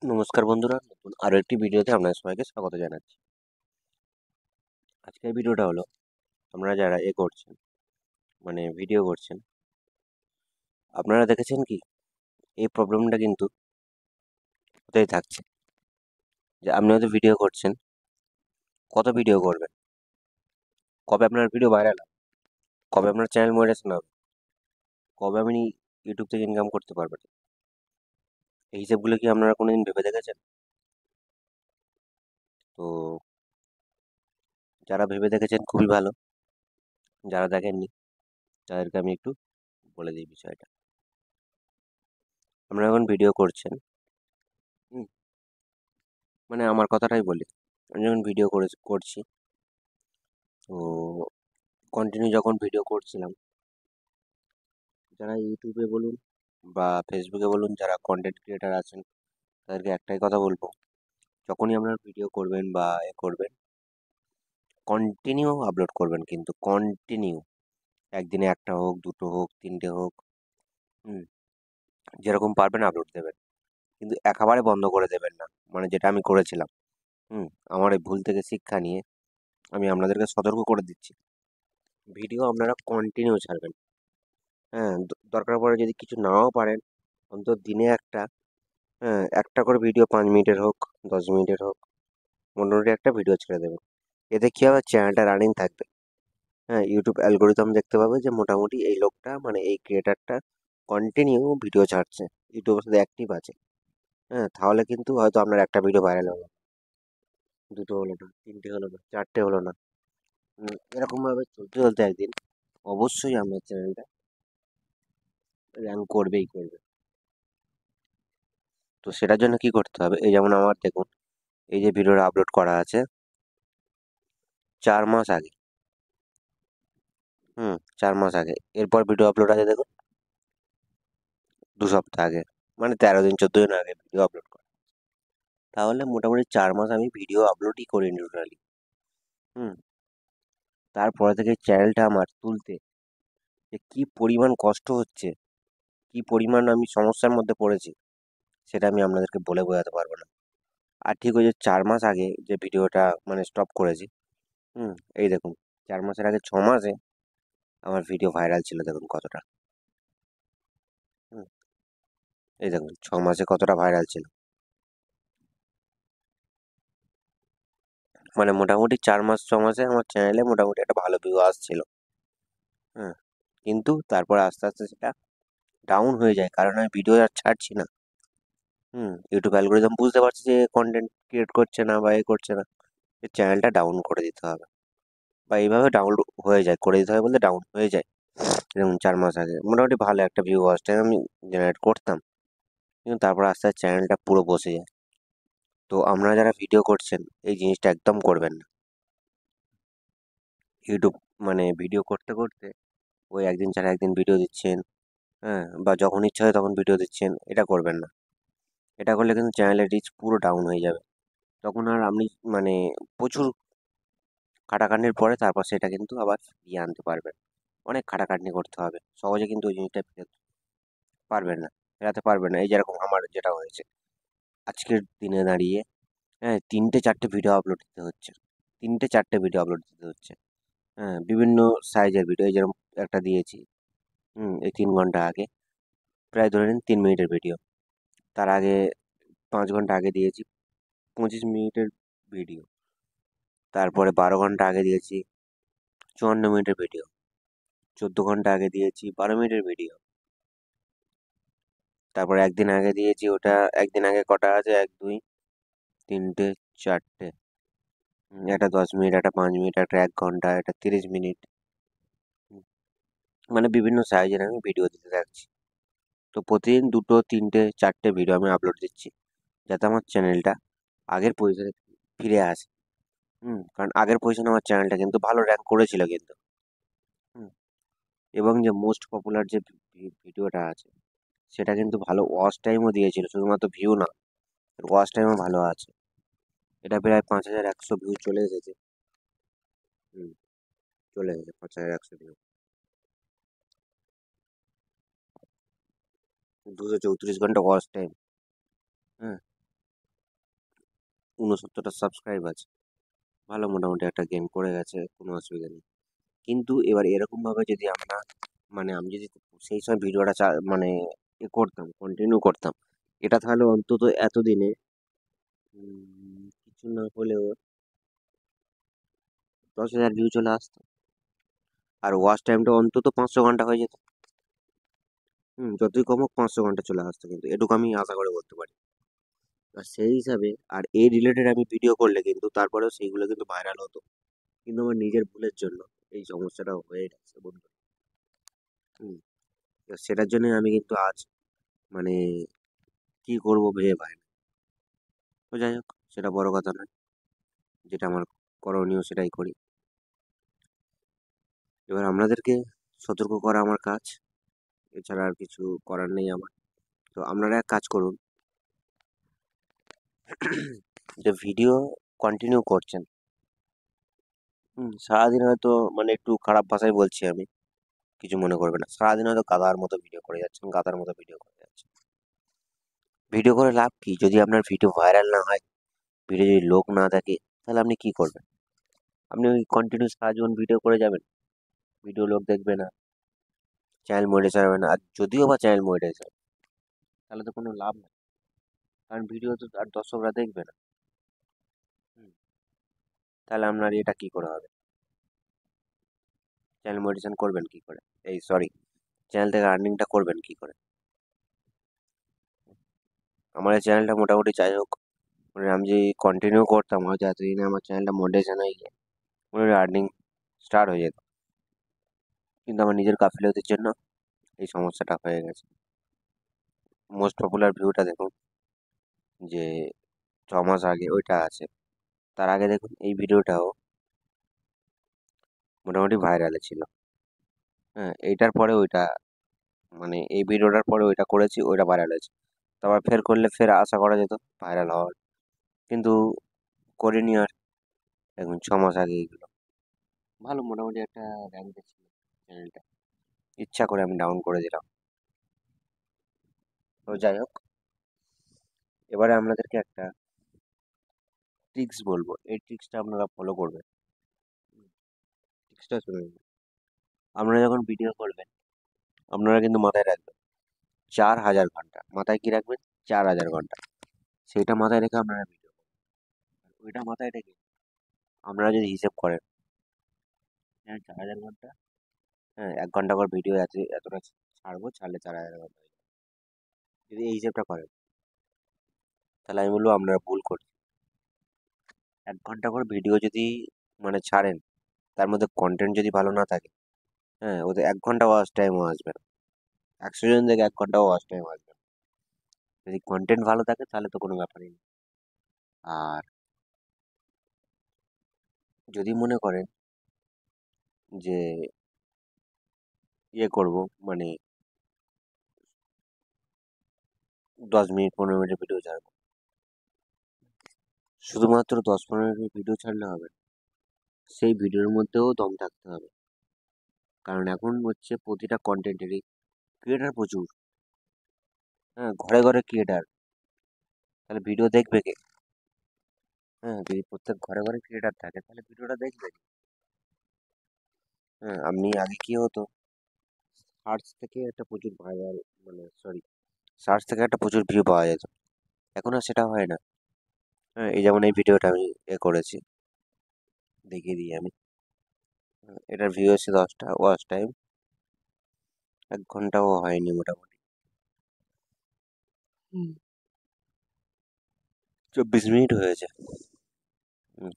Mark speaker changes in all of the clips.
Speaker 1: নমস্কার বন্ধুরা, নতুন আরো একটি ভিডিওতে আপনাদের সবাইকে স্বাগত জানাচ্ছি। আজকের ভিডিওটা হলো, আপনারা যারা করছেন, মানে ভিডিও করছেন, আপনারা দেখেছেন কি এই প্রবলেমটা কিন্তু হতেই থাকছে। যে আপনি হয়তো ভিডিও করছেন, কত ভিডিও করবেন, কবে আপনার ভিডিও ভাইরাল হবে, কবে আপনার চ্যানেল মনিটাইজেশন হবে, কবে আপনি ইউটিউব থেকে ইনকাম করতে পারবেন, এই হিসাবগুলো কি আপনারা কোনোদিন ভেবে দেখেছেন? তো যারা ভেবে দেখেছেন খুবই ভালো, যারা দেখেননি তাদেরকে আমি একটু বলে দিই বিষয়টা। আপনারা যখন ভিডিও করছেন, হুম, মানে আমার কথাটাই বলি, আমি যখন ভিডিও করছি, তো কন্টিনিউ যখন ভিডিও করছিলাম, যারা ইউটিউবে বলুন বা ফেসবুকে বলুন, যারা কন্টেন্ট ক্রিয়েটার আছেন, তাদেরকে একটাই কথা বলবো, যখনই আপনার ভিডিও করবেন বা করবেন, কন্টিনিউ আপলোড করবেন, কিন্তু কন্টিনিউ, একদিনে একটা হোক, দুটো হোক, তিনটে হোক, হুম, যেরকম পারবেন আপলোড দেবেন, কিন্তু একেবারে বন্ধ করে দেবেন না। মানে যেটা আমি করেছিলাম, হুম, আমার এই ভুল থেকে শিক্ষা নিয়ে আমি আপনাদেরকে সতর্ক করে দিচ্ছি, ভিডিও আপনারা কন্টিনিউ ছাড়বেন। হ্যাঁ, দরকার পড়ে যদি কিছু নাও পারেন, অন্তত দিনে একটা, হ্যাঁ, একটা করে ভিডিও 5 মিনিটের হোক, 10 মিনিটের হোক, মোটামুটি একটা ভিডিও ছেড়ে দেবেন। এতে কী হবে, চ্যানেলটা রানিং থাকবে। হ্যাঁ, ইউটিউব অ্যালগোরিদম দেখতে পাবে যে মোটামুটি এই লোকটা, মানে এই ক্রিয়েটারটা কন্টিনিউ ভিডিও ছাড়ছে, ইউটিউবের সাথে অ্যাক্টিভ আছে। হ্যাঁ, তাহলে কিন্তু হয়তো আপনার একটা ভিডিও ভাইরাল হলো, দুটো হলো না, তিনটে হলো না, চারটে হলো না, এরকমভাবে চলতে চলতে একদিন অবশ্যই আপনার চ্যানেলটা র্যাঙ্ক করবেই করবে। তো সেটার জন্য কি করতে হবে, এই যেমন আমার দেখুন, এই যে ভিডিওটা আপলোড করা আছে 4 মাস আগে, 4 মাস আগে, এরপর ভিডিও আপলোড আছে দেখুন 2 সপ্তাহ আগে, মানে 13 দিন 14 দিন আগে ভিডিও আপলোড করা। তাহলে মোটামুটি 4 মাস আমি ভিডিও আপলোডই করিনি টোটালি। হুম তারপরে থেকে চ্যানেলটা আমার তুলতে যে কি পরিমাণ কষ্ট হচ্ছে, কি পরিমাণ আমি সমস্যার মধ্যে পড়েছি, সেটা আমি আপনাদেরকে বলে বোঝাতে পারবো না। আর ঠিক ওই যে 4 মাস আগে যে ভিডিওটা মানে স্টপ করেছি, হুম এই দেখুন, 4 মাসের আগে 6 মাসে আমার ভিডিও ভাইরাল ছিল, দেখুন কতটা। হুম এই দেখুন 6 মাসে কতটা ভাইরাল ছিল, মানে মোটামুটি 4 মাস 6 মাসে আমার চ্যানেলে মোটামুটি একটা ভালো ভিউ আসছিল। হ্যাঁ, কিন্তু তারপর আস্তে আস্তে সেটা ডাউন হয়ে যায়, কারণ আমি ভিডিও আর ছাড়ছি না। ইউটিউব অ্যালগোরিদম বুঝতে পারছে যে কন্টেন্ট ক্রিয়েট করছে না বা করছে না, চ্যানেলটা ডাউন করে দিতে হবে, বা এইভাবে ডাউন হয়ে যায়, করে দিতে হবে বলতে ডাউন হয়ে যায়। যেমন 4 মাস আগে মোটামুটি ভালো একটা ভিউ ওয়াচ টাইম আমি জেনারেট করতাম, কিন্তু তারপর আস্তে আস্তে চ্যানেলটা পুরো বসে যায়। তো আপনারা যারা ভিডিও করছেন, এই জিনিসটা একদম করবেন না। ইউটিউব মানে ভিডিও করতে করতে ওই একদিন ছাড়া একদিন ভিডিও দিচ্ছেন, হ্যাঁ, বা যখন ইচ্ছা হয় তখন ভিডিও দিচ্ছেন, এটা করবেন না। এটা করলে কিন্তু চ্যানেলের রিচ পুরো ডাউন হয়ে যাবে। তখন আর আপনি মানে প্রচুর খাটাখাটনির পরে তারপর সেটা কিন্তু আবার ফিরিয়ে আনতে পারবেন। অনেক খাটাখাটনি করতে হবে, সহজে কিন্তু ওই জিনিসটা ফেরাতে পারবেন না, ফেরাতে পারবেন না। এই যেরকম আমার যেটা হয়েছে আজকের দিনে দাঁড়িয়ে, হ্যাঁ, 3টে 4টে ভিডিও আপলোড দিতে হচ্ছে, 3টে 4টে ভিডিও আপলোড দিতে হচ্ছে। হ্যাঁ, বিভিন্ন সাইজের ভিডিও, এই যেরকম একটা দিয়েছি, এই 3 ঘন্টা আগে, প্রায় ধরে নিন 3 মিনিটের ভিডিও। তার আগে 5 ঘন্টা আগে দিয়েছি 25 মিনিটের ভিডিও। তারপরে 12 ঘন্টা আগে দিয়েছি 54 মিনিটের ভিডিও। 14 ঘন্টা আগে দিয়েছি 12 মিনিটের ভিডিও। তারপর একদিন আগে দিয়েছি, ওটা একদিন আগে কটা আছে, 1 2 3 4টে, একটা 10 মিনিট, একটা 5 মিনিট, একটা 1 ঘন্টা, একটা 30 মিনিট, হুম, মানে বিভিন্ন সাইজের আমি ভিডিও দিতে থাকছি। তো প্রতিদিন 2 3 4টে ভিডিও আমি আপলোড দিচ্ছি, যাতে আমার চ্যানেলটা আগের পজিশনে ফিরে আসে। কারণ আগের পজিশনে আমার চ্যানেলটা কিন্তু ভালো র্যাঙ্ক করেছিল কিন্তু। হুম এবং যে মোস্ট পপুলার যে ভিডিওটা আছে, সেটা কিন্তু ভালো ওয়াচ টাইমও দিয়েছিল, শুধুমাত্র ভিউ না, ওয়াচ টাইমও ভালো আছে। এটা প্রায় 5100 ভিউ চলে এসেছে। হুম চলে এসেছে 5100 ভিউ, 234 ঘন্টা ওয়াচ টাইম। হ্যাঁ, 69টা সাবস্ক্রাইব আছে, ভালো মোটামুটি একটা গেম করে গেছে, কোনো অসুবিধা নেই। কিন্তু এবার এরকম ভাবে যদি আমরা, মানে আমি যদি সেই সময় ভিডিওটা মানে করতাম, কন্টিনিউ করতাম, এটা তাহলে অন্তত এতদিনে কিছু না হলেও 10,000 ভিউ চলে আসতো, আর ওয়াচ টাইমটা অন্তত 500 ঘন্টা হয়ে যেত। যতই কমুক 500 ঘন্টা চলে আসতো, কিন্তু এটুকু আমি আশা করে বলতে পারি। আর সেই হিসাবে আর এই রিলেটেড আমি ভিডিও করলে কিন্তু তারপরেও সেইগুলো কিন্তু ভাইরাল হতো, কিন্তু আমার নিজের ভুলের জন্য এই সমস্যাটা হয়ে গেছে বন্ধু। হুম, তো সেটার জন্য আমি কিন্তু আজ, মানে কি করব ভেবে পাই না। তো যাই হোক, সেটা বড় কথা নয়, যেটা আমার করণীয় সেটাই করি। এবার আপনাদেরকে সতর্ক করা আমার কাজ, এছাড়া আর কিছু করার নেই আমার। তো আপনারা এক কাজ করুন, যে ভিডিও কন্টিনিউ করছেন, সারাদিন হয়তো, মানে একটু খারাপ ভাষায় বলছি আমি, কিছু মনে করবে না, সারাদিন হয়তো গাধার মতো ভিডিও করে যাচ্ছেন, গাধার মতো ভিডিও করে যাচ্ছেন। ভিডিও করে লাভ কি যদি আপনার ভিডিও ভাইরাল না হয়, ভিডিও যদি লোক না দেখে, তাহলে আপনি কি করবেন? আপনি ওই কন্টিনিউ সারা জীবন ভিডিও করে যাবেন, ভিডিও লোক দেখবে না, চ্যানেল মনিটাইজেশন হবে না, আর যদিও বা চ্যানেল মনিটাইজেশন, তাহলে তো কোনো লাভ নেই, কারণ ভিডিও তো আর দর্শকরা দেখবে না। হুম, তাহলে আপনার এটা কি করে হবে? চ্যানেল মনিটাইজেশন করবেন কি করে? এই সরি, চ্যানেল থেকে আর্নিংটা করবেন কি করে? আমার এই চ্যানেলটা মোটামুটি যাই হোক, মানে আমি যে কন্টিনিউ করতাম, হয়তো এতদিনে আমার চ্যানেলটা মনিটাইজেশন হয়ে গিয়ে মোটামুটি আর্নিং স্টার্ট হয়ে যেত, কিন্তু আমার নিজের গাফিলতির জন্য এই সমস্যাটা হয়ে গেছে। মোস্ট পপুলার ভিউটা দেখুন, যে 6 মাস আগে ওইটা আছে, তার আগে দেখুন এই ভিডিওটাও মোটামুটি ভাইরালে ছিল। হ্যাঁ, এইটার পরে ওইটা, মানে এই ভিডিওটার পরে ওইটা করেছি, ওইটা ভাইরাল হয়েছে। তারপর ফের করলে ফের আশা করা যেত ভাইরাল হওয়ার, কিন্তু করিনি আর। এখন 6 মাস আগে এইগুলো ভালো মোটামুটি একটা র্যাঙ্কে ছিল চ্যানেলটা, ইচ্ছা করে আমি ডাউন করে দিলাম। তো যাই হোক, এবারে আপনাদেরকে একটা ট্রিক্স বলবো, এই ট্রিক্সটা আপনারা ফলো করবেন। ট্রিক্সটা শুনে নিন। আপনারা যখন ভিডিও করবেন, আপনারা কিন্তু মাথায় রাখবেন 4,000 ঘন্টা, মাথায় কি রাখবেন? 4,000 ঘন্টা, সেইটা মাথায় রেখে আপনারা ভিডিও, ওইটা মাথায় রেখে আপনারা যদি হিসেব করেন, হ্যাঁ 4,000 ঘন্টা, হ্যাঁ 1 ঘন্টা করে ভিডিও আছে, এতটা ছাড়বো, ছাড়লে 4,000 ঘন্টা হয়ে যাবে। যদি এই হিসেবটা করেন, তাহলে আমি বলবো আপনারা ভুল করছেন। 1 ঘন্টা করে ভিডিও যদি মানে ছাড়েন, তার মধ্যে কন্টেন্ট যদি ভালো না থাকে, হ্যাঁ ওদের 1 ঘন্টা ওয়াচ টাইমও আসবে না, 100 জন দেখে 1 ঘন্টা ওয়াচ টাইম আসবে না। যদি কন্টেন্ট ভালো থাকে তাহলে তো কোনো ব্যাপারই নেই। আর যদি মনে করেন যে ইয়ে করব, মানে 10 মিনিট 15 মিনিটের ভিডিও ছাড়বো, শুধুমাত্র 10-15 মিনিটের ভিডিও ছাড়লে হবে না। সেই ভিডিওর মধ্যেও দম থাকতে হবে, কারণ এখন হচ্ছে প্রতিটা কন্টেন্টেরই ক্রিয়েটার প্রচুর। হ্যাঁ, ঘরে ঘরে ক্রিয়েটার, তাহলে ভিডিও দেখবে কে? হ্যাঁ, যদি প্রত্যেক ঘরে ঘরে ক্রিয়েটার থাকে, তাহলে ভিডিওটা দেখবে কে? হ্যাঁ, আপনি আগে কি হতো, সার্চ থেকে একটা প্রচুর ভাইরাল, মানে সরি, সার্চ থেকে একটা প্রচুর ভিউ পাওয়া যেত, এখন আর সেটা হয় না। হ্যাঁ, এই যেমন এই ভিডিওটা আমি করেছি, দেখিয়ে দিই আমি। এটার ভিউ এসে 10টা, ওয়াচ টাইম 1 ঘন্টাও হয়নি মোটামুটি, 24 মিনিট হয়েছে। হুম,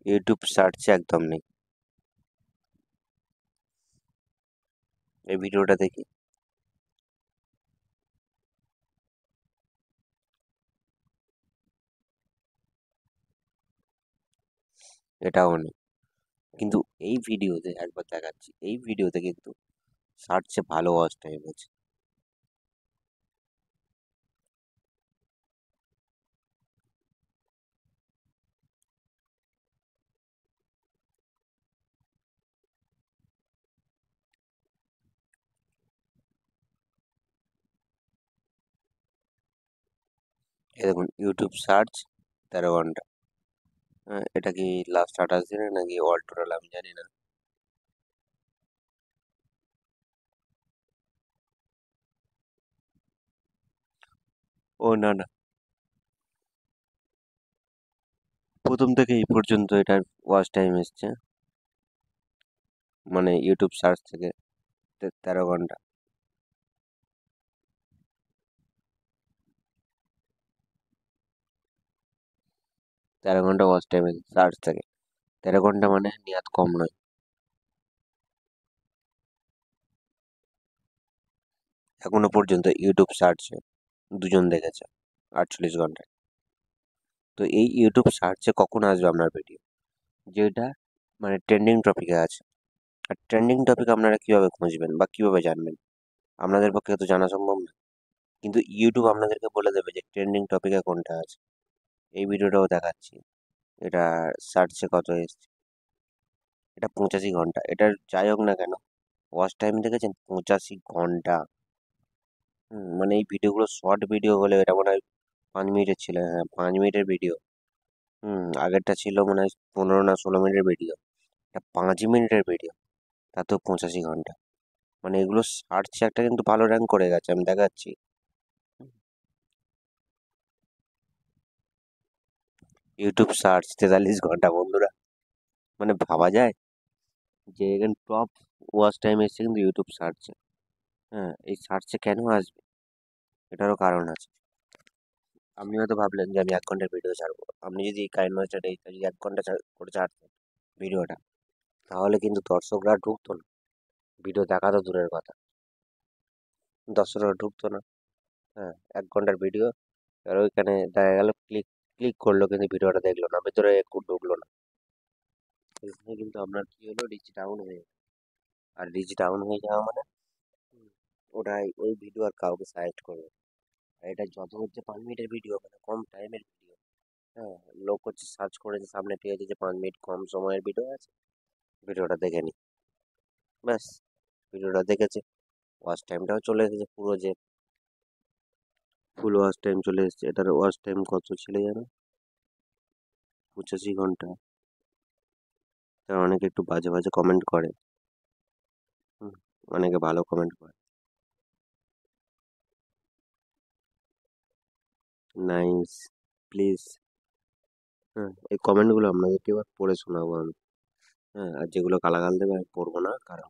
Speaker 1: ইউটিউব সার্চে একদম নেই, এই ভিডিওটা দেখি, এটাও নেই। কিন্তু এই ভিডিওতে একবার দেখাচ্ছি, এই ভিডিওতে কিন্তু সার্চে ভালো ওয়াচ টাইম আছে। এই দেখুন ইউটিউব সার্চ, 13 ঘন্টা। এটা কি লাস্ট 28 দিনে নাকি অল টোটাল আমি জানি না। ও না না, প্রথম থেকে এই পর্যন্ত এটার ওয়াচ টাইম এসছে, মানে ইউটিউব সার্চ থেকে 13 ঘন্টা। 13 ঘন্টা ওয়াচ টাইম এসেছে সার্চ থেকে। 13 ঘন্টা মানে নেহাত কম নয়। এখনো পর্যন্ত ইউটিউব সার্চে দুজন দেখেছে 48 ঘন্টায়। তো এই ইউটিউব সার্চে কখন আসবে আপনার ভিডিও, যেটা মানে ট্রেন্ডিং টপিকে আছে। আর ট্রেন্ডিং টপিক আপনারা কিভাবে খুঁজবেন বা কিভাবে জানবেন? আপনাদের পক্ষে তো জানা সম্ভব না। কিন্তু ইউটিউব আপনাদেরকে বলে দেবে যে ট্রেন্ডিং টপিকে কোনটা আছে। এই ভিডিওটাও দেখাচ্ছি, এটা সার্চে কত এসছে। এটা 85 ঘন্টা। এটার যাই হোক না কেন, ওয়াচ টাইম দেখেছেন 85 ঘন্টা। মানে এই ভিডিওগুলো শর্ট ভিডিও হলে এটা মনে হয় 5 মিনিটের ছিল, হ্যাঁ 5 মিনিটের ভিডিও। আগেরটা ছিল মনে হয় 15 না 16 মিনিটের ভিডিও। এটা 5 মিনিটের ভিডিও, তা তো 85 ঘন্টা। মানে এগুলো সার্চে একটা কিন্তু ভালো র্যাঙ্ক করে গেছে, আমি দেখাচ্ছি। ইউটিউব সার্চ 43 ঘন্টা বন্ধুরা, মানে ভাবা যায় যে এখানে টপ ওয়াচ টাইম এসছে কিন্তু ইউটিউব সার্চে। হ্যাঁ, এই সার্চে কেন আসবে, এটারও কারণ আছে। আপনি হয়তো ভাবলেন যে আমি 1 ঘন্টার ভিডিও ছাড়বো, আপনি যদি এই কাইন মাস্টার এই যদি 1 ঘন্টা করে ছাড়তেন ভিডিওটা, তাহলে কিন্তু দর্শকরা আর ঢুকতো না। ভিডিও দেখা তো দূরের কথা, দর্শকরা ঢুকতো না। হ্যাঁ, 1 ঘন্টার ভিডিও, আর ওইখানে দেখা গেল ক্লিক ক্লিক করলো কিন্তু ভিডিওটা দেখলো না, ভেতরে একটু ঢুকলো না। এখানে কিন্তু আপনার কি হলো, রিচ ডাউন হয়ে গেলো। আর রিচ ডাউন হয়ে যাওয়া মানে ওটাই ওই ভিডিও আর কাউকে সাজেস্ট করবে না। আর এটা যত হচ্ছে 5 মিনিটের ভিডিও, মানে কম টাইমের ভিডিও। হ্যাঁ, লোক হচ্ছে সার্চ করেছে, সামনে পেয়েছে যে 5 মিনিট কম সময়ের ভিডিও আছে, ভিডিওটা দেখে নি, ব্যাস ভিডিওটা দেখেছে। ওয়াচ টাইমটাও চলে এসেছে পুরো, যে ফুল ওয়াচ টাইম চলে এসেছে। এটার ওয়াচ টাইম কত ছিল জানো? 85 ঘন্টা। তার অনেকে একটু বাজে বাজে কমেন্ট করে। হুম, অনেকে ভালো কমেন্ট করে। Nice, please. হ্যাঁ, এই কমেন্টগুলো আপনাদেরকে এবার পড়ে শোনাবো আমি। হ্যাঁ, আর যেগুলো গালাগাল দেবে আমি পড়বো না, কারণ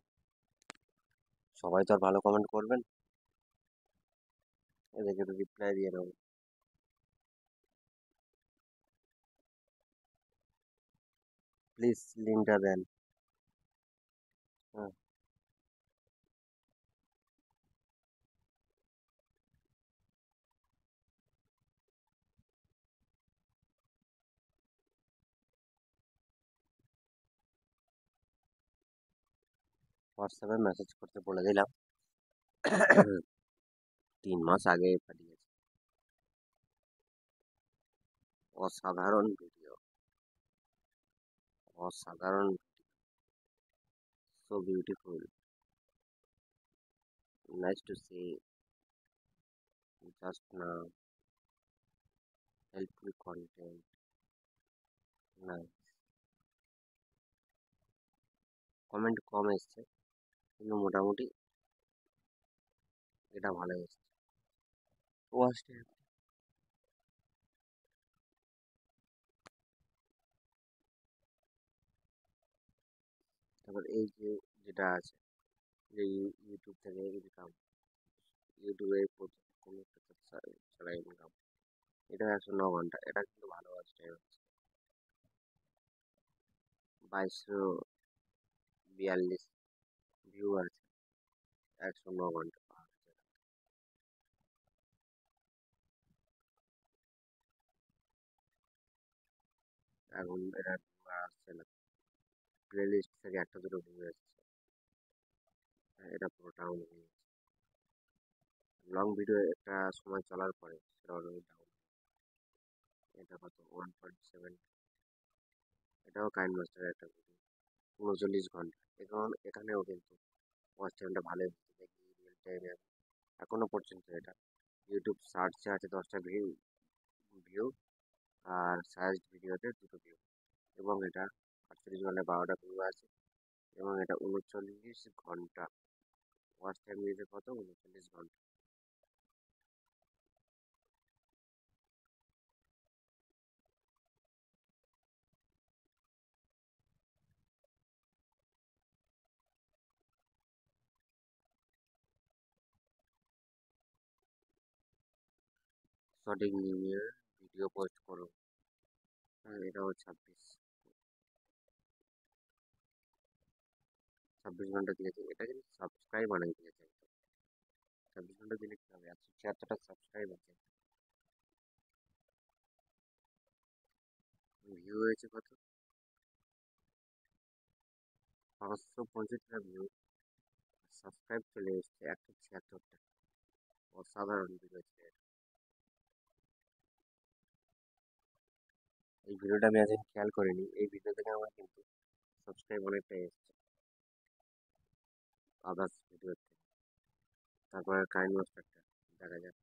Speaker 1: সবাই তো আর ভালো কমেন্ট করবেন, এদেরকে তো রিপ্লাই দিয়ে দেবো। প্লিজ লিঙ্কটা দেন। হ্যাঁ, হোয়াটসঅ্যাপে মেসেজ করতে বলে দিলাম। 3 মাস আগে পাঠিয়েছে। অসাধারণ ভিডিও, অসাধারণ, so beautiful, nice to see, just now, helpful content, নাই। কমেন্ট কম এসছে, কিন্তু মোটামুটি এটা ভালো এসছে। ওয়াচ টাইম, তারপর এই যে যেটা আছে, যে ইউটিউব থেকে ইনকাম, ইউটিউবে কোনো একটা ছাড়া ইনকাম, এটা 109 ঘন্টা। এটা কিন্তু ভালো ওয়াচ টাইম আছে। 2242 ভিউ আছে 109 ঘন্টা। এখন এটা আর আসছে না, প্লে লিস্ট থেকে একটা দুটো ভিউ এসছে। এটা পুরো ডাউন হয়ে গেছে। লং ভিডিও একটা সময় চলার পরে সেটা অলরেডি ডাউন। এটা কত 1.7, এটাও কাইন্ড মাস্টারের একটা ভিডিও, 39 ঘন্টা। এখন এখানেও কিন্তু ওয়াচ টাইমটা ভালোই হচ্ছে, দেখি রিয়েল টাইমে এখনো পর্যন্ত এটা ইউটিউব সার্চে আছে 10টা ভিউ ভিউ আর সাজেস্ট ভিডিওতে 2টো ভিউ, এবং এটা 48 ঘন্টায় 12টা ভিউ আছে, এবং এটা 39 ঘন্টা ওয়াচ টাইম দিয়েছে। কত? 39 ঘন্টা। সঠিক নিয়ে ভিডিও পোস্ট করো। হ্যাঁ, এটাও 26 ঘন্টা দিয়েছে। এটা কিন্তু সাবস্ক্রাইব অনেক দিয়েছে। 26 ঘন্টা দিলে কি হবে? 176টা সাবস্ক্রাইব আছে। ভিউ হয়েছে কত? 565টা ভিউ। সাবস্ক্রাইব চলে এসছে 176টা। অসাধারণ ভিডিও ছিল এটা। এই ভিডিওটা আমি আজ খেয়াল করিনি, এই ভিডিও থেকে আমার কিন্তু সাবস্ক্রাইব অনেকটা এসছে আদার্স ভিডিওর থেকে। তারপরে কাইন মাস্টারটা দেখা যাক।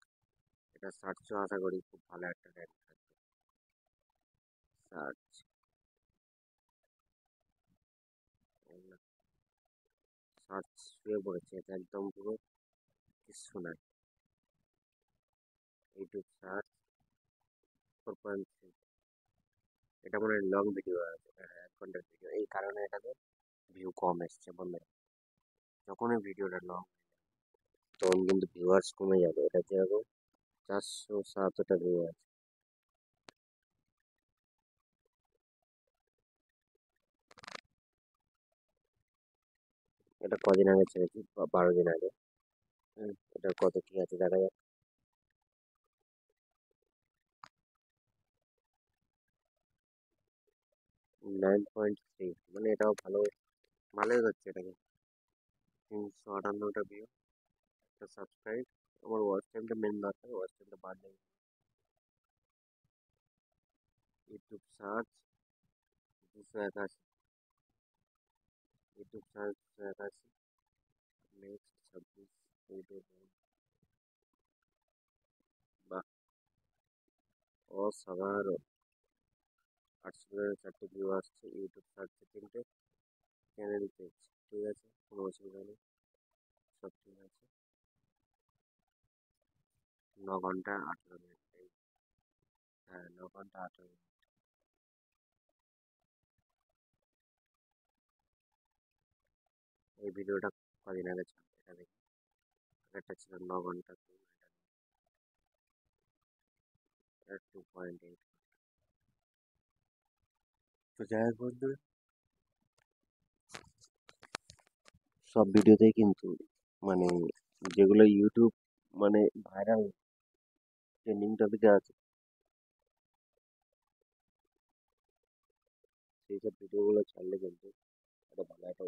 Speaker 1: এটা সার্চও আশা করি খুব ভালো একটা র্যাঙ্ক থাকবে। সার্চ সার্চ শুয়ে পড়েছে, এটা একদম পুরো কিছু নাই। YouTube search 4.3। এটা মনে হয় লং ভিডিও আছে, 1 ঘন্টার ভিডিও, এই কারণে এটাতে ভিউ কম এসছে বন্ধুরা। যখনই ভিডিওটা লং তখন কিন্তু ভিউয়ার্স কমে যাবে। এটা যেরকম 407টা ভিউ আছে। এটা কদিন আগে ছেড়েছি, 12 দিন আগে। এটা কত কি আছে দেখা যাক। 9.3, মানে এটাও ভালো, ভালোই হচ্ছে এটাকে। 358টা ভিউ, একটা সাবস্ক্রাইব। আমার ওয়াচ টাইমটা মেন দরকার, ওয়াচ টাইমটা বাড়লে। YouTube search 281, YouTube search 281। Next 26 YouTube. বা অসাধারণ। 804টে ভিউ আসছে, ইউটিউব সার্চে 3টে, চ্যানেল পেজ। ঠিক আছে, কোনো অসুবিধা নেই, সব ঠিক আছে। 9 ঘন্টা 18 মিনিট। হ্যাঁ, 9 ঘন্টা 18 মিনিট। এই ভিডিওটা কদিন আগে ছিল, এটা দেখি। আগেরটা ছিল 9 ঘন্টা 2 মিনিট। 2.8। তো যাই হোক বন্ধু, সব ভিডিওতেই কিন্তু মানে যেগুলো ইউটিউব মানে ভাইরাল ট্রেন্ডিং টপিকে আছে, সেই সব ভিডিওগুলো ছাড়লে কিন্তু একটা ভালো একটা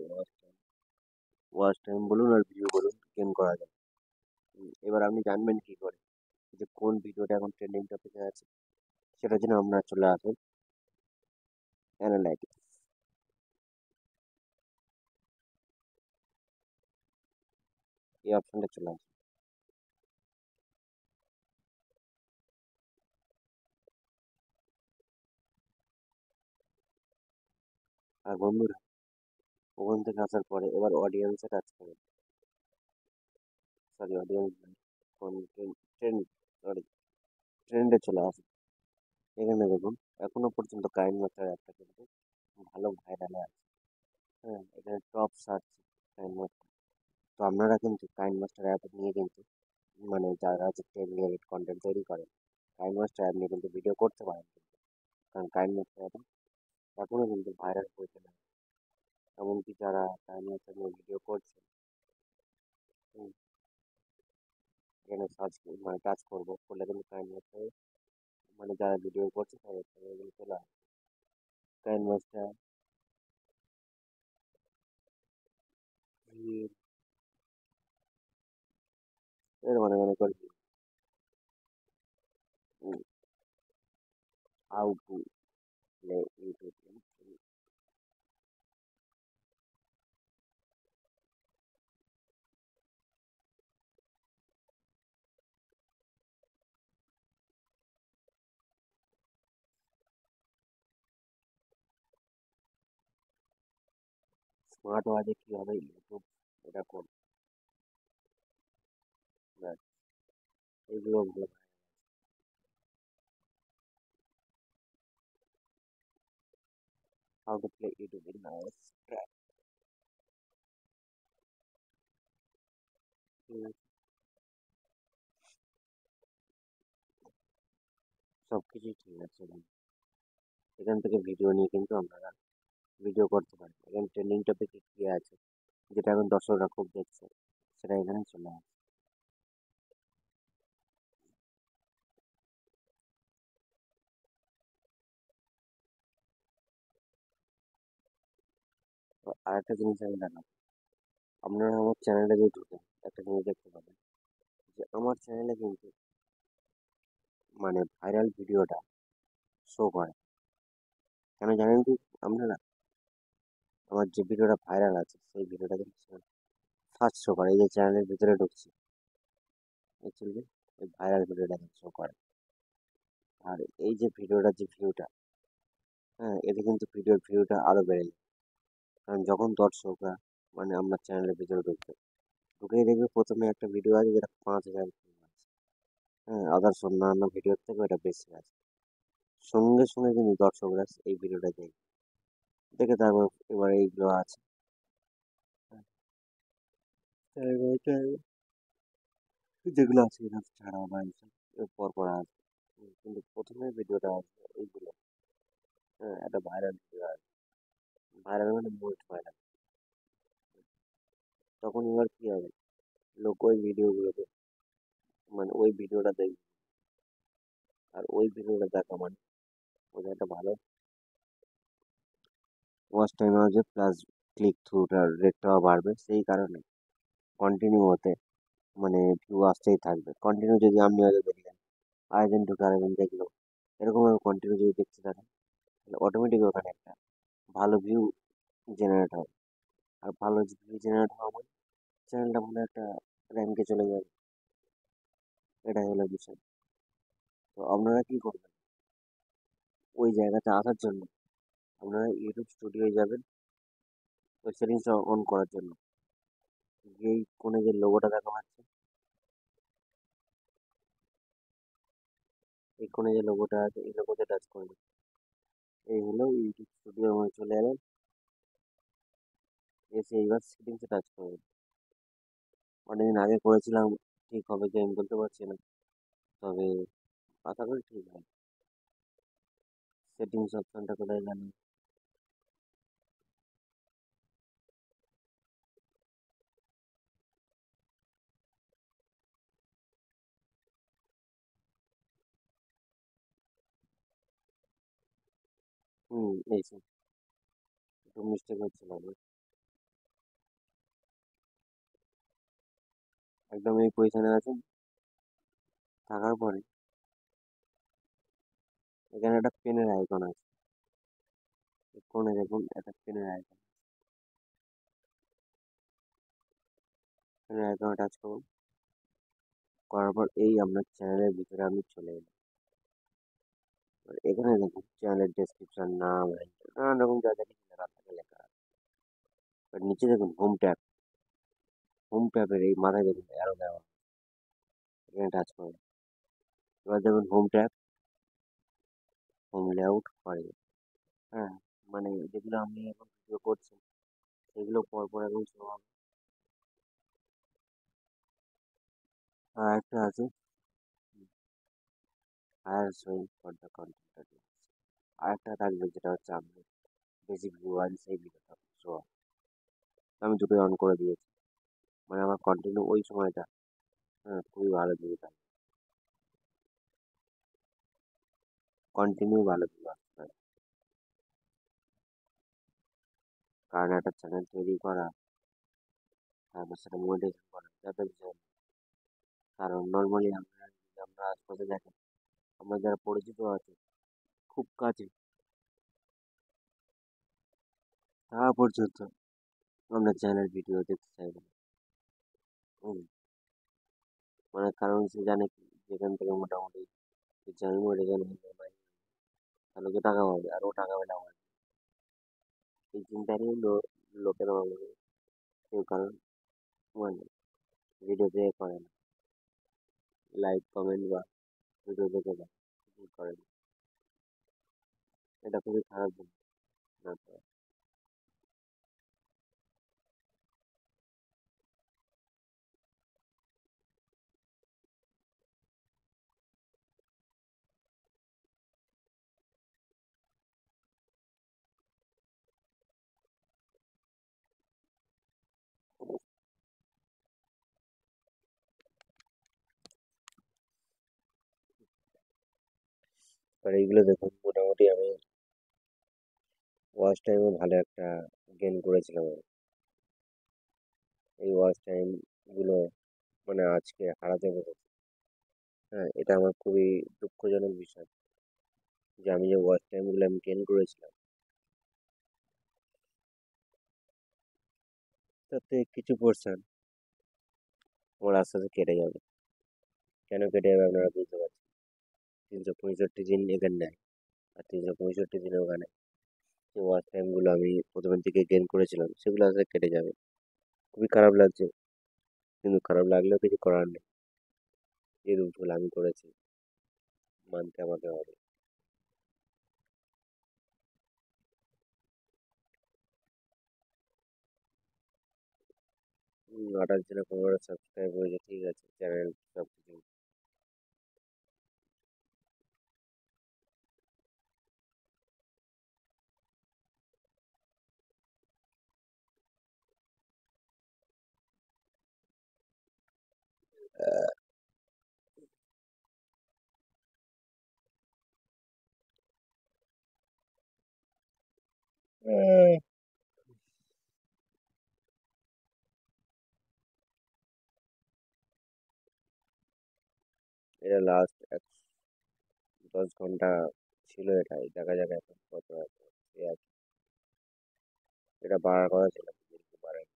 Speaker 1: ওয়াচ টাইম বলুন আর ভিউ বলুন গেইন করা যায়। এবার আপনি জানবেন কি করে যে কোন ভিডিওটা এখন ট্রেন্ডিং টপিকে আছে? সেটার জন্য আপনারা চলে আসুন অ্যানালাইটিক্স, এই অপশনটা চলে আসুন। আর বন্ধুরা, ওখান থেকে আসার পরে এবার অডিয়েন্সে টাচ করুন। Sorry, audience content, trend, sorry, ট্রেন্ডে চলে আসুন। এখানে দেখুন, এখনো পর্যন্ত কাইন মাস্টার অ্যাপটা কিন্তু ভালো ভাইরালে আছে। হ্যাঁ, এখানে টপ সার্চ কাইন মাস্টার। তো আপনারা কিন্তু কাইন মাস্টার অ্যাপ নিয়ে কিন্তু মানে যারা হচ্ছে টেক রিলেটেড কন্টেন্ট তৈরি করে, কাইন মাস্টার অ্যাপ নিয়ে কিন্তু ভিডিও করতে পারেন কিন্তু। কারণ কাইন মাস্টার অ্যাপ এখনো কিন্তু ভাইরাল হয়েছে না। এমনকি যারা কাইন মাস্টার নিয়ে ভিডিও করছে, হুম, এখানে সার্চ মানে টাচ করবো করলে কিন্তু কাইন মাস্টার মানে যারা ভিডিও করছে তাদের এগুলো চলে আসে। কাইন মাস্টার এর মানে মনে করি how to play YouTube. Smart ওয়াচে কি হবে, ইউটিউব এটা করবে না, এইগুলো ভালো। How to play YouTube in hours, সব কিছুই ঠিক আছে। এখান থেকে ভিডিও নিয়ে কিন্তু আপনারা ভিডিও করতে পারেন। এখানে ট্রেন্ডিং টপিকে কি আছে, যেটা এখন দর্শকরা খুব দেখছে, সেটা এখানে চলে আসে। তো আরেকটা জিনিস আমি দেখাবো, আপনারা আমার চ্যানেলে যদি ঢুকেন একটা জিনিস দেখতে পাবেন যে আমার চ্যানেলে কিন্তু মানে ভাইরাল ভিডিওটা শো করে। কেন জানেন কি আপনারা? আমার যে ভিডিওটা ভাইরাল আছে সেই ভিডিওটা কিন্তু ফার্স্ট শো করে, এই যে চ্যানেলের ভিতরে ঢুকছি অ্যাকচুয়ালি এই ভাইরাল ভিডিওটা শো করে। আর এই যে ভিডিওটার যে ভিউটা, হ্যাঁ, এতে কিন্তু ভিডিওর ভিউটা আরো বেড়ে যায়। কারণ যখন দর্শকরা মানে আপনার চ্যানেলের ভিতরে ঢুকবে, ঢুকেই দেখবে প্রথমে একটা ভিডিও আছে যেটা 5,000 ভিউ আছে, হ্যাঁ, আদার্স অন্যান্য ভিডিওর থেকে ওটা বেশি আছে। সঙ্গে সঙ্গে কিন্তু দর্শকরা এই ভিডিওটা দেখে, দেখে তারপর এবার এইগুলো আছে, হ্যাঁ, যেগুলো আছে এখানে ছাড়াও বা এইসব এর পর পর আসবে। কিন্তু প্রথমে ভিডিওটা আসবে এইগুলো, হ্যাঁ, একটা ভাইরাল ভিডিও আসবে, ভাইরাল মানে মোস্ট ভাইরাল। তখন এবার কি হবে, লোক ওই ভিডিওগুলোকে মানে ওই ভিডিওটা দেখবে, আর ওই ভিডিওটা দেখা মানে ওদের একটা ভালো ওয়াচ টাইম আসবে, প্লাস ক্লিক থ্রুটার রেটটাও বাড়বে। সেই কারণে কন্টিনিউ হতে মানে ভিউ আসতেই থাকবে। কন্টিনিউ যদি আপনি হয়তো দেখলেন আরেকজন ঢুকে আরেকজন দেখলো, এরকম কন্টিনিউ যদি দেখতে থাকেন তাহলে অটোমেটিক ওখানে একটা ভালো ভিউ জেনারেট হবে। আর ভালো ভিউ জেনারেট হওয়া মানে চ্যানেলটা মনে একটা র্যাঙ্কে চলে যাবে, এটাই হলো বিষয়। তো আপনারা কি করবেন ওই জায়গাতে আসার জন্য? আপনারা ইউটিউব স্টুডিওয়ে যাবেন, ওই সেটিংসটা অন করার জন্য এই কোণে যে লোগোটা দেখা যাচ্ছে, এই কোণে যে লোগোটা আছে এই লোগোতে টাচ করবেন। এই হলো ইউটিউব স্টুডিওর মধ্যে চলে এলেন, এসে এইবার সেটিংসে টাচ করবেন। অনেকদিন আগে করেছিলাম, ঠিক হবে কি আমি বলতে পারছি না, তবে আশা করি ঠিক হবে। সেটিংস অপশনটা কোথায় গেল? এই যে একটু মিস্টেক হচ্ছিল আমার। একদম এই পজিশনে আছেন, থাকার পরে এখানে একটা পেনের আইকন আছে, এই কোণে দেখুন একটা পেনের আইকন, পেনের আইকনে টাচ করুন। করার পর এই আপনার চ্যানেলের ভিতরে আমি চলে এলাম। এবার এখানে দেখুন চ্যানেলের ডেসক্রিপশন, নাম, নানান রকম যা যা কিছু লেখা থাকে লেখা আছে। এবার নিচে দেখুন হোম ট্যাব, হোম ট্যাবের এই মাথায় দেখুন অ্যারো দেওয়া, এখানে টাচ করুন। এবার দেখুন হোম ট্যাব, হোম লেআউট হয়ে যাবে। হ্যাঁ, মানে যেগুলো আপনি এখন ভিডিও করছেন সেগুলো পর পর এখন শো হবে। আর একটা আছে higher showing for the content, আর একটা থাকবে যেটা হচ্ছে আপনি বেশি ভিউ আন সেই ভিডিওটা শো হবে। আমি দুটোই অন করে দিয়েছি, মানে আমার কন্টিনিউ ওই সময়টা, হ্যাঁ, খুবই ভালো ভিউ থাকে, কন্টিনিউ ভালো ভিউ আসতে পারে। কারণ একটা চ্যানেল তৈরি করা, তারপর সেটা মনিটাইজেশন করা যাতে বিষয় না। কারণ নর্মালি আমরা যদি আমরা আশপাশে দেখেন, আমরা যারা পরিচিত আছে খুব কাছে, তারা পর্যন্ত আমরা চ্যানেল ভিডিও দেখতে চাইবো না। হুম, মানে কারণ সে জানে কি যেখান থেকে মোটামুটি চ্যানেল মনিটাইজেশন হয়ে যাবে, তাহলে তো টাকা পাবে, আর ও টাকা পেলে আমার এই চিন্তা নিয়ে লোকেরা ভালো লাগে, কেউ কারণ মানে ভিডিও দেখে করে না, লাইক কমেন্ট বা ভিডিও দেখে দেয়, কিছুই করে না। এটা খুবই খারাপ জিনিস না তো। আর এইগুলো দেখুন, মোটামুটি আমি ওয়াচ টাইমও ভালো একটা গেইন করেছিলাম আমি। এই ওয়াচ টাইম গুলো মানে আজকে হারাতে পেরেছি। হ্যাঁ, এটা আমার খুবই দুঃখজনক বিষয় যে আমি যে ওয়াচ টাইম গুলো আমি গেইন করেছিলাম, তাতে কিছু পোর্শন আমার আস্তে আস্তে কেটে যাবে। কেন কেটে যাবে আপনারা বুঝতে পারছেন। 365 দিন এখানে নেয়, আর 365 দিন ওখানে যে ওয়াচ টাইম গুলো আমি প্রথমের দিকে গেইন করেছিলাম সেগুলো আস্তে কেটে যাবে। খুবই খারাপ লাগছে, কিন্তু খারাপ লাগলেও কিছু করার নেই। এই রুলগুলো আমি করেছি, মানতে আমাকে হবে। 28 জনে 15 সাবস্ক্রাইব হয়েছে, ঠিক আছে, চ্যানেল সব কিছু। এটা লাস্ট 10 ঘন্টা ছিল, এটাই দেখা যাক এখন কত আছে। এই আর কি। এটা বাড়ার কথা ছিল, কিন্তু বাড়েনি।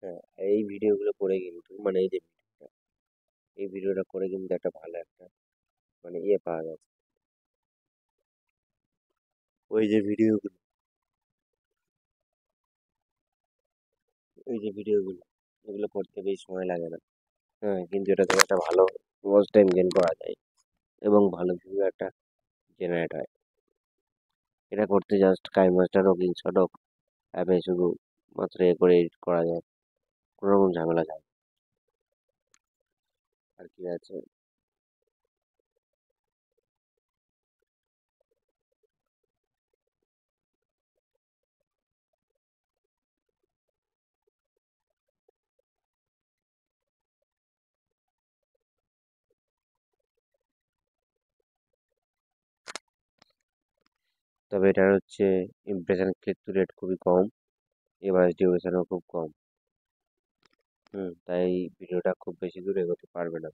Speaker 1: হ্যাঁ, এই ভিডিওগুলো করে কিন্তু মানে এই ভিডিওটা করে কিন্তু একটা ভালো একটা মানে ইয়ে পাওয়া গেছে। ওই যে ভিডিওগুলো, ওই যে ভিডিওগুলো, এগুলো করতে বেশি সময় লাগে না। হ্যাঁ, কিন্তু এটা থেকে একটা ভালো ওয়াচ টাইম গেইন করা যায় এবং ভালো ভিউ একটা জেনারেট হয়। এটা করতে জাস্ট কাইমাস্টার হোক, ইনশট হোক, অ্যাপে শুধু মাত্র এ করে এডিট করা যায়, কোনো রকম ঝামেলা যায় না। আর কি আছে। তবে এটার হচ্ছে ইমপ্রেশন ক্লিক টু রেট খুবই কম, এভারেজ ডিউরেশনও খুব কম। তাই ভিডিওটা খুব বেশি দূর এগোতে পারবে না।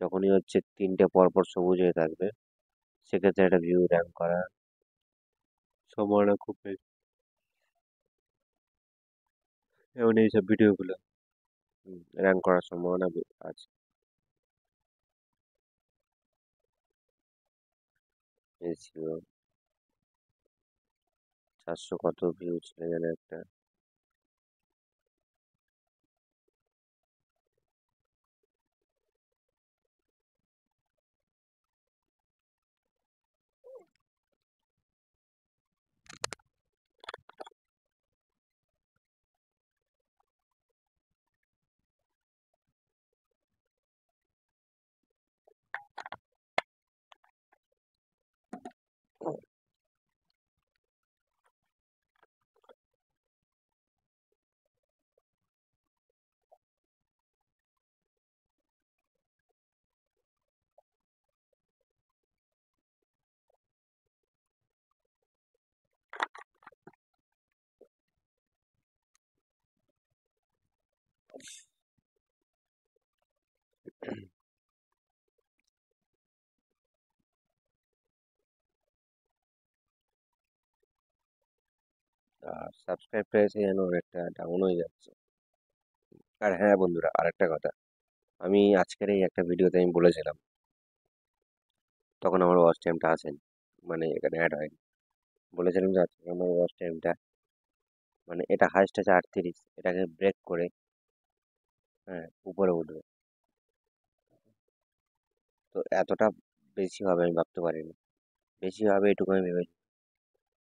Speaker 1: যখনই হচ্ছে 3টে পরপর সবুজ হয়ে থাকবে, সেক্ষেত্রে একটা ভিউ র্যাঙ্ক করা সম্ভাবনা খুব বেশি। এবং এইসব ভিডিওগুলো র্যাঙ্ক করার সম্ভাবনা আছে। এই ছিল 400 কত ভিউ ছিল যেন একটা। আর সাবস্ক্রাইব প্রাইসে যেন অনেকটা ডাউন হয়ে যাচ্ছে। আর হ্যাঁ বন্ধুরা, আরেকটা কথা, আমি আজকের এই একটা ভিডিওতে আমি বলেছিলাম, তখন আমার ওয়াচ টাইমটা আসেনি, মানে এখানে অ্যাড হয়নি। বলেছিলাম যে আজকে আমার ওয়াচ টাইমটা, মানে এটা হাইস্ট আছে 38, এটাকে ব্রেক করে হ্যাঁ উপরে উঠবে। তো এতটা বেশি হবে আমি ভাবতে পারিনি। বেশি হবে এটুকু আমি ভেবেছি,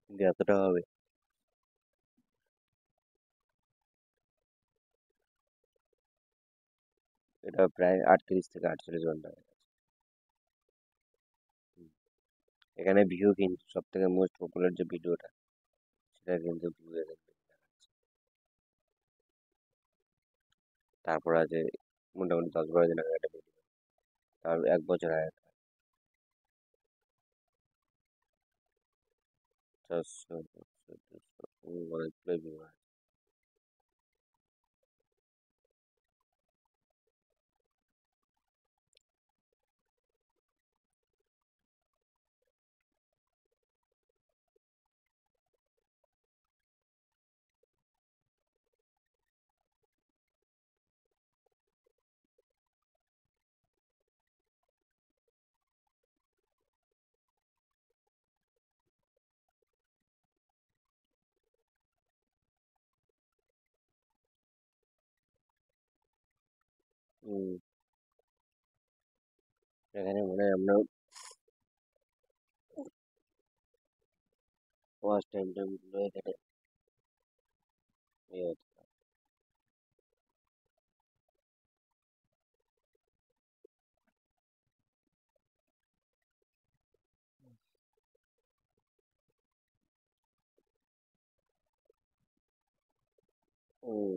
Speaker 1: কিন্তু এতটা হবে এটা প্রায় 38 থেকে 48 ঘন্টা। হুম। এখানে ভিউ কিন্তু সব থেকে মোস্ট পপুলার যে ভিডিওটা, সেটা কিন্তু ভিউ এখানে দেখাচ্ছে। তারপর আছে মোটামুটি 10-12 দিন আগে একটা ভিডিও, তার 1 বছর আগে 400, 500, 600, অনেকগুলো ভিউ আছে। হুম, এখানে মনে হয় আমরা ওয়াচ টাইম টাইম গুলো এখানে ইয়ে হচ্ছে। হুম,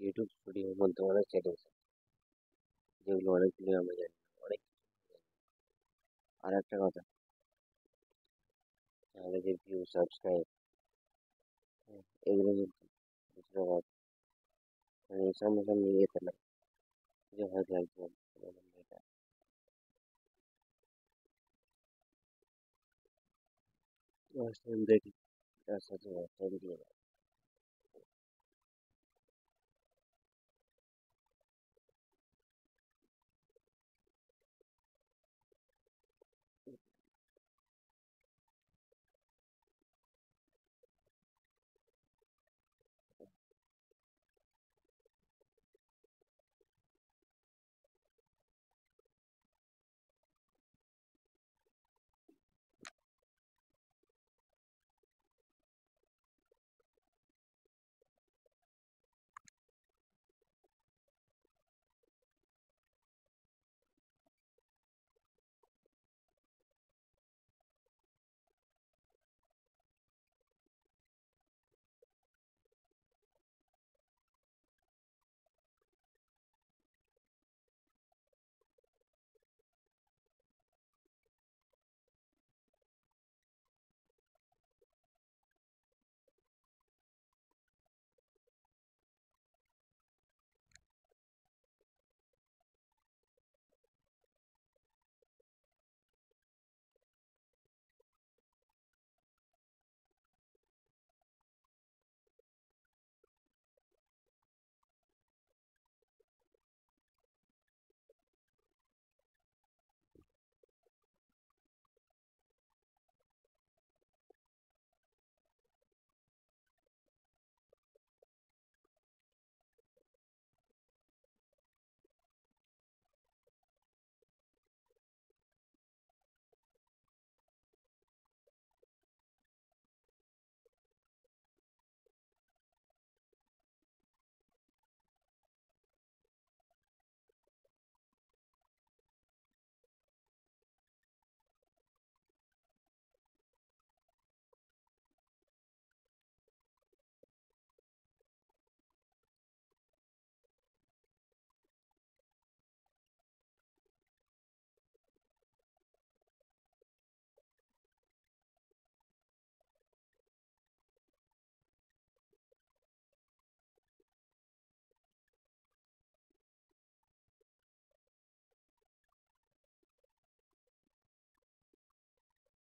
Speaker 1: ইউটিউব স্টুডিওর মধ্যে অনেক সেটিংস আছে, যেগুলো অনেকগুলো আমরা জানি না, অনেক। আর একটা কথা, আমাদের যে ভিউ সাবস্ক্রাইব এগুলো কিন্তু বেশিরভাগ মানে সামনে সামনে ইয়েতে না, যে হয়তো একজন এরকম এটা ওয়াচ টাইম দেখি, তার সাথে ওয়াচ টাইম দিয়ে দেয়।